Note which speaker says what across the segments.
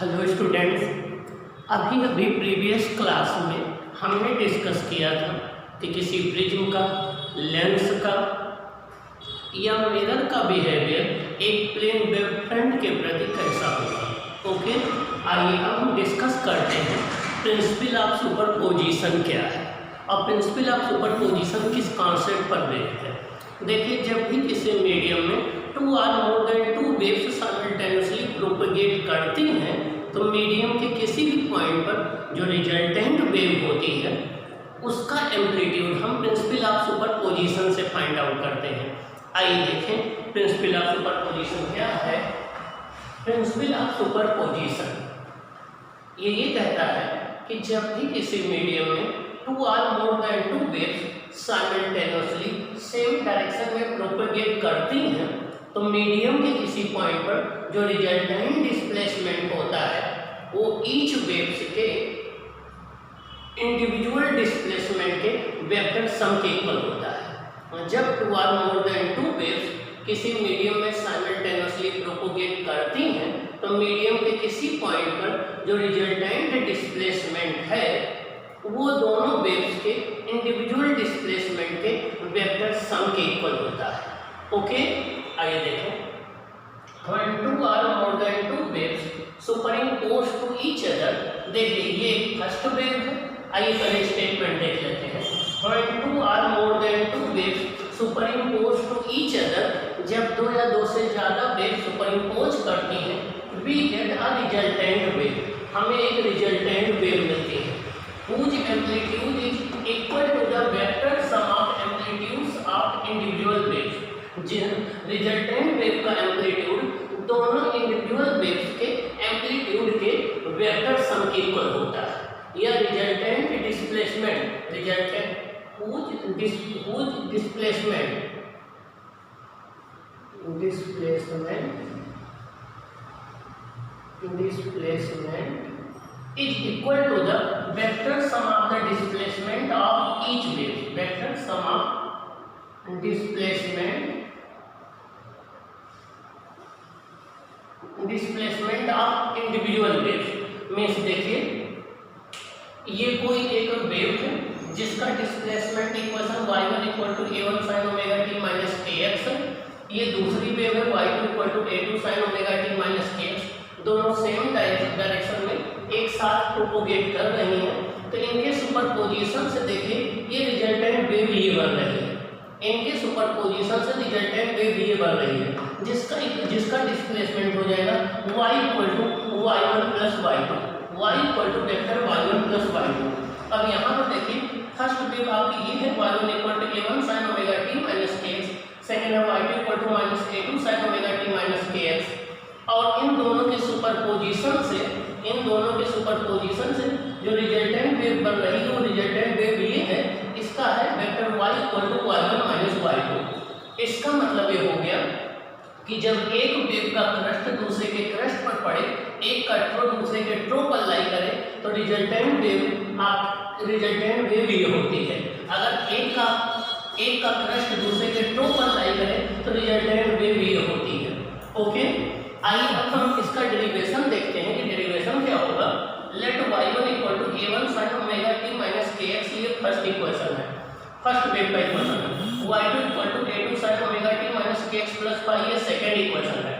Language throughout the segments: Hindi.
Speaker 1: हेलो स्टूडेंट्स, अभी प्रीवियस क्लास में हमने डिस्कस किया था कि किसी प्रिज्म का, लेंस का या मिरर का बिहेवियर एक प्लेन वेव फ्रंट के प्रति कैसा होगा। ओके, आइए अब हम डिस्कस करते हैं प्रिंसिपल ऑफ सुपरपोजिशन क्या है और प्रिंसिपल ऑफ सुपरपोजिशन किस कॉन्सेप्ट पर बेस्ड है। देखिए, जब भी किसी मीडियम में two or more than two waves simultaneously propagate करती हैं तो मीडियम के किसी भी पॉइंट पर जो रिजल्टेंट वेव होती है उसका एम्पलीट्यूड हम प्रिंसिपल ऑफ सुपरपोजिशन से फाइंड आउट करते हैं। आइए देखें प्रिंसिपल ऑफ सुपरपोजिशन क्या है। प्रिंसिपल ऑफ सुपरपोजिशन ये कहता है कि जब भी किसी मीडियम में two or more than two waves simultaneously same direction में प्रोपेगेट करती हैं तो मीडियम के किसी पॉइंट पर जो रिजल्टेंट डिस्प्लेसमेंट होता है वो ईच वेव्स के इंडिविजुअल डिस्प्लेसमेंट के वेक्टर सम के इक्वल होता है। जब two or more than two waves किसी मीडियम में साइमल्टेनियसली प्रोपेगेट करती हैं तो मीडियम के किसी पॉइंट पर जो रिजल्टेंट डिस्प्लेसमेंट है वो दोनों वेव्स के इंडिविजुअल डिस्प्लेसमेंट के वेक्टर सम के इक्वल होता है। ओके, आइए देखें। When two are more than two waves superimposed to each other, देखिए ये फर्स्ट वेव है। आइए पहले स्टेटमेंट देख लेते हैं। When two are more than two waves superimposed to each other, जब दो या दो से ज़्यादा वेव सुपरिम्पोज करती हैं we get a resultant wave, हमें एक रिजल्टेंट वेव मिलती है whose amplitude is equal to the vector sum of amplitudes of individual waves। Resultant wave का एम्पलीट्यूड दोनों इंडिविजुअल वेव्स के एम्पलीट्यूड के वेक्टर सम के इक्वल होता है। या resultant displacement, resultant whose displacement is equal to the vector sum of the displacement of each wave, vector sum of displacement of individual wave. Means देखिए ये कोई एक वेव है जिसका displacement equation y1 equal to a1 sin omega t minus kx है। ये दूसरी वेव है y2 equal to a2 sin omega t minus kx। दोनों सेम डायरेक्शन में एक साथ प्रोपोगेट कर रही हैं तो इनके सुपरपोजिशन से देखिए ये रिजल्टेंट वेव ये बन रही है। इनके सुपरपोजिशन से रिजल्टेंट वेव ये बन रही है जिसका डिस्प्लेसमेंट हो जाएगा y equal to y1 plus y2, y equal to vector y1 plus y2। अब यहाँ पर देखिए फर्स्ट वेव आपकी ये है y1 equal to a1 sin omega t minus kx, second है y2 equal to minus a2 sin omega t minus kx। और इन दोनों के सुपरपोजिशन से जो रिजल्टेंट वेव बन रही है वो रिजल्टेंट वेव ये है, इसका है vector y equal to y1 minus y2। इसका मतलब ये हो गया कि जब एक वेव का क्रस्ट दूसरे के क्रस्ट पर पड़े, एक का थ्रो दूसरे के थ्रो पर लाई करे तो रिजल्टेंट वेव ये होती है। अगर एक का क्रस्ट दूसरे के थ्रो पर लाई करे तो रिजल्टेंट वेव ये होती है। ओके, आइए अब हम इसका डेरिवेशन देखते हैं कि डेरिवेशन क्या होगा। Let y1 equal to a1 sin omega t minus kx, ये फर्स्ट इक्वेशन है, फर्स्ट वेव का इक्वेशन है। y2 equal to a2 sin omega t minus kx plus pi, ये सेकेंड इक्वेशन है।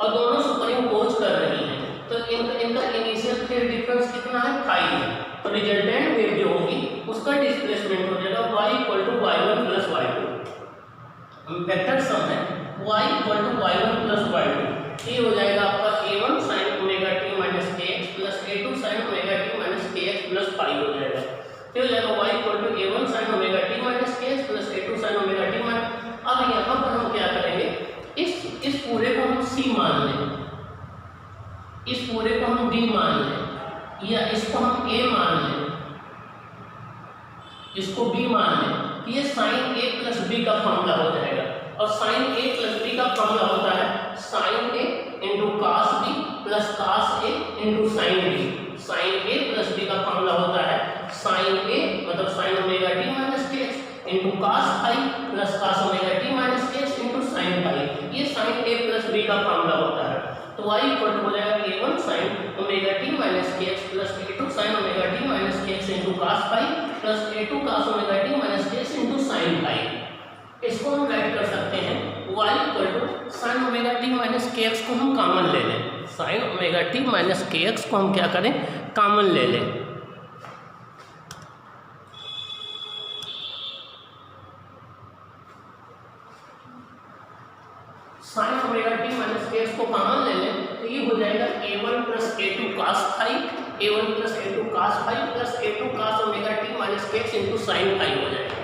Speaker 1: और दोनों सुपरिम्पोज कर रही हैं तो इनका इनिशियल फेज डिफरेंस कितना है, 5 है। तो रिजल्टेंट वेव जो होगी उसका डिस्प्लेसमेंट हो जाएगा y equal to y1 plus y2। Vector sum है y equal to y1 plus y2, ये हो जाएगा आपका a1 sin omega t minus kx plus a2 sin omega t minus kx plus pi हो जाएगा। फिर हो जाएगा y equal to a1 sin omega t minus kx plus a2 sin omega t minus. अब यहाँ पर हम क्या करेंगे, इस पूरे को हम c मान लें, इस पूरे को हम d मान लें, या इसको हम a मान लें, इसको b मान लें कि ये sin a प्लस b का फॉर्मूला हो जाएगा। और sin a प्लस b का फॉर्मूला होता है sin a into cos b plus cos a into sin b। sin a plus b का फॉर्मूला होता है sin a मतलब sin omega t minus kx into cos phi plus cos omega t minus kx into sin phi। ये sin a प्लस b का फॉर्मूला होता है। तो y इक्वल टू हो जाएगा a1 sin omega t minus kx plus a2 sin omega t minus kx into cos phi plus a2 cos omega t minus kx into sin phi. इसको हम राइट कर सकते हैं y equal to sin omega t minus kx को हम कॉमन ले लें, sin omega t minus kx को हम क्या करें, कॉमन ले लें। Sine omega t minus kx को कॉमन ले लें तो ये हो जाएगा a1 plus a2 cos phi, a1 plus a2 cos phi plus a2 cos omega t minus kx into sine phi हो जाएगा।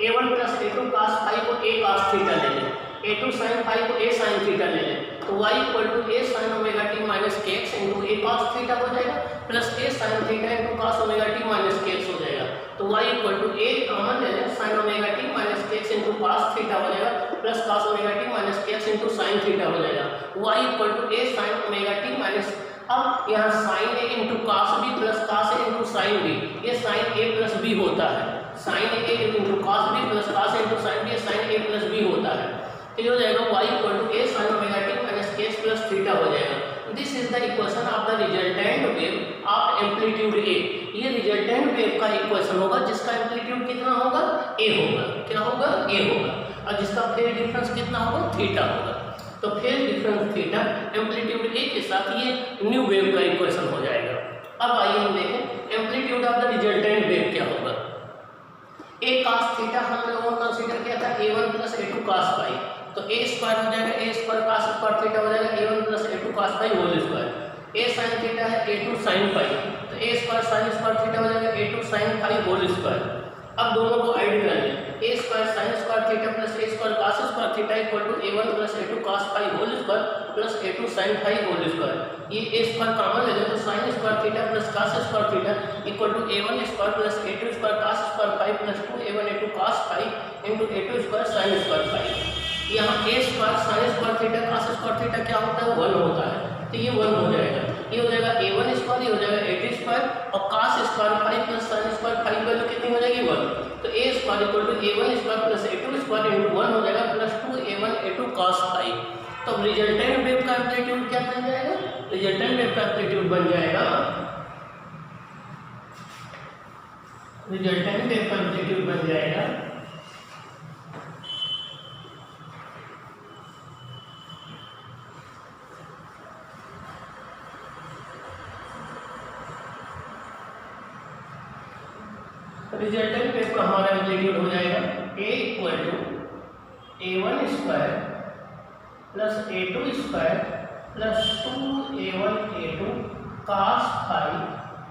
Speaker 1: a1 plus a2 cos phi को a cos थीटा ले लें, a2 sin फाई को a sin थीटा ले लें तो y equal to a sin omega t minus kx into a cos theta हो जाएगा plus a sin theta into cos omega t minus kx हो जाएगा। तो y equal to a common ले लें, sin omega t minus kx into cos theta हो जाएगा plus cos omega t minus kx into sin theta हो जाएगा। y equal to a sin omega t minus, अब यहाँ sin a into cos b plus cos a into sin b, ये sin a प्लस b होता है, sin a into cos b plus cos a into sin b sin a plus b होता है। तो ये हो जाएगा y equal to a sin omega t minus kx plus theta हो जाएगा। This is the equation of the resultant wave of amplitude a। ये रिजल्टेंट वेव का इक्वेशन होगा जिसका एम्पलीट्यूड कितना होगा, a होगा। क्या होगा, a होगा। और जिसका फेज डिफरेंस कितना होगा, थीटा होगा। तो phase difference theta amplitude a के साथ ये न्यू वेव का इक्वेशन हो जाएगा। अब आइए हम देखें amplitude of the resultant wave क्या होगा। a cos थीटा हम लोगों ने कंसीडर किया था a1 plus a2 cos phi, तो a स्क्वायर हो जाएगा, a square cos square theta हो जाएगा a1 plus a2 cos phi whole square. a sin theta है a2 sin फाई, तो a square sin square theta हो जाएगा a2 sin phi whole square. अब दोनों को ऐड कर लें, a square sin square theta plus a square cos square theta equal to a1 plus a2 cos phi whole square plus a2 sin phi whole square. ये a स्क्वायर कॉमन ले लें तो sin square theta plus cos square theta equal to a1 square plus a2 square cos square phi plus 2a1 a2 cos phi into a2 square sin square phi. यहाँ a square sin square theta cos square theta क्या होता है, 1 होता है, तो ये 1 हो जाएगा। ये हो जाएगा a1 स्क्वायर, ये हो जाएगा a2 स्क्वायर और cos square phi plus sin square phi की वैल्यू कितनी हो जाएगी, 1। तो a square equal to a1 square plus a2 square into 1 हो जाएगा plus 2a1 a2 cos phi. तो रिजल्टेंट वेव का एम्पलीट्यूड क्या बन जाएगा, रिजल्टेंट वेव का एम्पलीट्यूड बन जाएगा, रिजल्टेंट वेव का एम्पलीट्यूड बन जाएगा रिजल्टेंट वेव का हमारा एम्पलीट्यूड हो जाएगा a equal to a1 square plus a2 square plus 2a1 a2 cos phi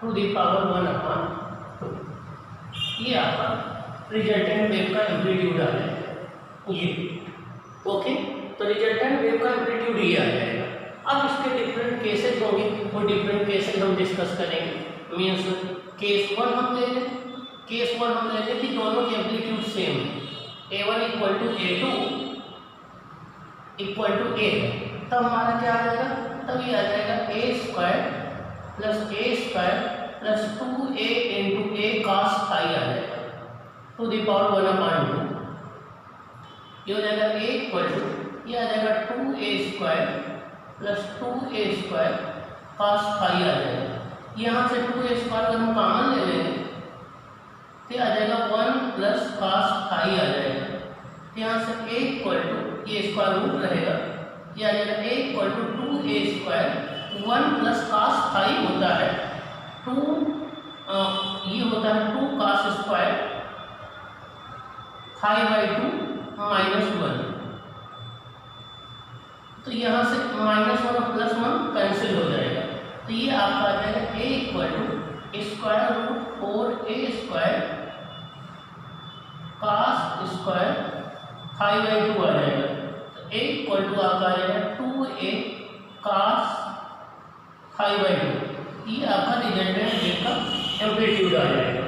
Speaker 1: to the power 1/2। ये आपका रिजल्टेंट वेव का एम्पलीट्यूड आ जाएगा ये। ओके, तो रिजल्टेंट वेव का एम्पलीट्यूड ये आ जाएगा। अब इसके डिफरेंट केसेस होंगे, वो डिफरेंट केसेस हम डिस्कस करेंगे। मीन्स केस 1 हम ले लें, केस 1 हम ले लें कि दोनों के एम्पलीट्यूड सेम है, a1 equal to a2 equal to a, तब हमारा क्या आ जाएगा, तब ये आ जाएगा a square plus a square plus 2a into a cos phi आ जाएगा टू द पावर 1/2। ये हो जाएगा a इक्वल टू, ये आ जाएगा 2a square plus 2a square cos phi आ जाएगा। यहाँ से 2a स्क्वायर को हम कॉमन ले लेंगे तो आ जाएगा 1 प्लस cos फाई आ जाएगा। यहाँ से a इक्वल टू, ये स्क्वायर रूट रहेगा, ये आ जाएगा a equal to 2a square 1 plus cos phi होता है 2, ये होता है 2 cos स्क्वायर फाई/2 -1। तो यहाँ से -1 और +1 कैंसिल हो जाएगा, तो ये आपका आ जाएगा a equal to square root 4a square cos square फाई/2 आ जाएगा। तो a इक्वल टू आपका आ जाएगा 2a cos फाई/2। ये आपका रिजल्टेंट वेव का एम्पलीट्यूड आ जाएगा।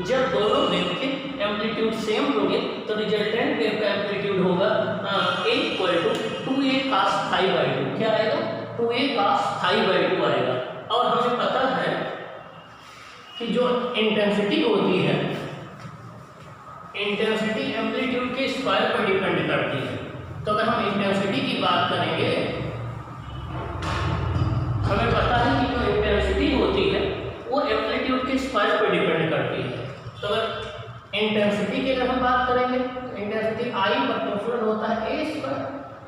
Speaker 1: जब दोनों वेव के एम्पलीट्यूड सेम होंगे तो रिजल्टेंट वेव का एम्पलीट्यूड होगा a equal to 2a cos phi. क्या आएगा, 2a cos फाई/2 आएगा। और हमें पता है कि जो इंटेंसिटी होती है, इंटेंसिटी एम्पलीट्यूड के स्क्वायर पर डिपेंड करती है। तो अगर हम इंटेंसिटी की बात करेंगे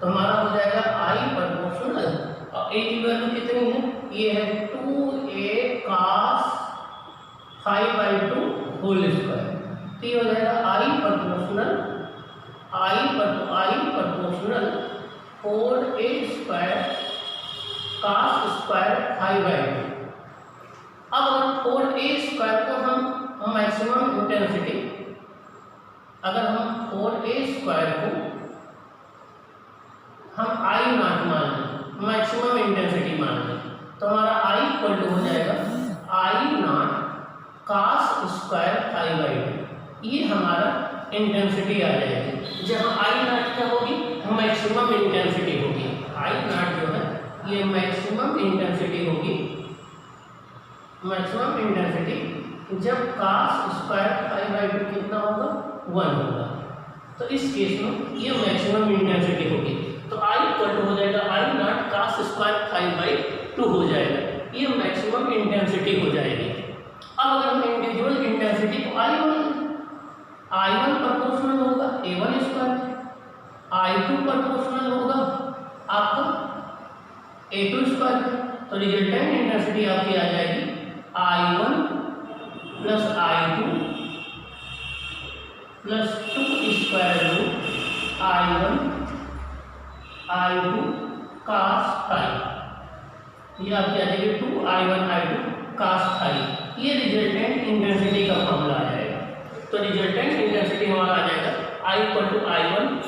Speaker 1: तो हमारा हो जाएगा I प्रोपोर्शनल, और A की वैल्यू कितनी है, ये है 2a cos phi by 2 whole square. तो ये हो जाएगा I proportional 4a square cos square phi by 2। अब अगर 4a स्क्वायर को हम मैक्सिमम इंटेंसिटी, अगर हम 4a स्क्वायर को हम I नॉट मान लें, मैक्सिमम इंटेंसिटी मान लें, तो हमारा I इक्वल टू हो जाएगा I not cos square phi by 2। ये हमारा इंटेंसिटी आ जाएगी, जहाँ I नॉट क्या होगी, मैक्सिमम इंटेंसिटी होगी। I नॉट जो है ये मैक्सिमम इंटेंसिटी होगी, मैक्सिमम इंटेंसिटी जब cos स्क्वायर phi by 2 कितना होगा, 1 होगा। तो इस केस में ये मैक्सिमम इंटेंसिटी होगी, तो I इक्वल टू हो जाएगा I not cos square phi by 2 हो जाएगा, ये मैक्सिमम इंटेंसिटी हो जाएगी। अब अगर हम इंडिविजुअल इंटेंसिटी को I1 प्रोपोर्शनल होगा A1 स्क्वायर, I2 प्रोपोर्शनल होगा आपका A2 स्क्वायर, तो रिजल्टेंट इंटेंसिटी आपकी आ जाएगी I1 plus I2 plus 2 square root I1 I2 cos phi, ये आपकी आ जाएगी 2I1 I2 cos phi। ये रिजल्टेंट इंटेंसिटी का फॉर्मूला आ जाएगा। तो रिजल्टेंट इंटेंसिटी हमारा आ जाएगा I इक्वल टू I1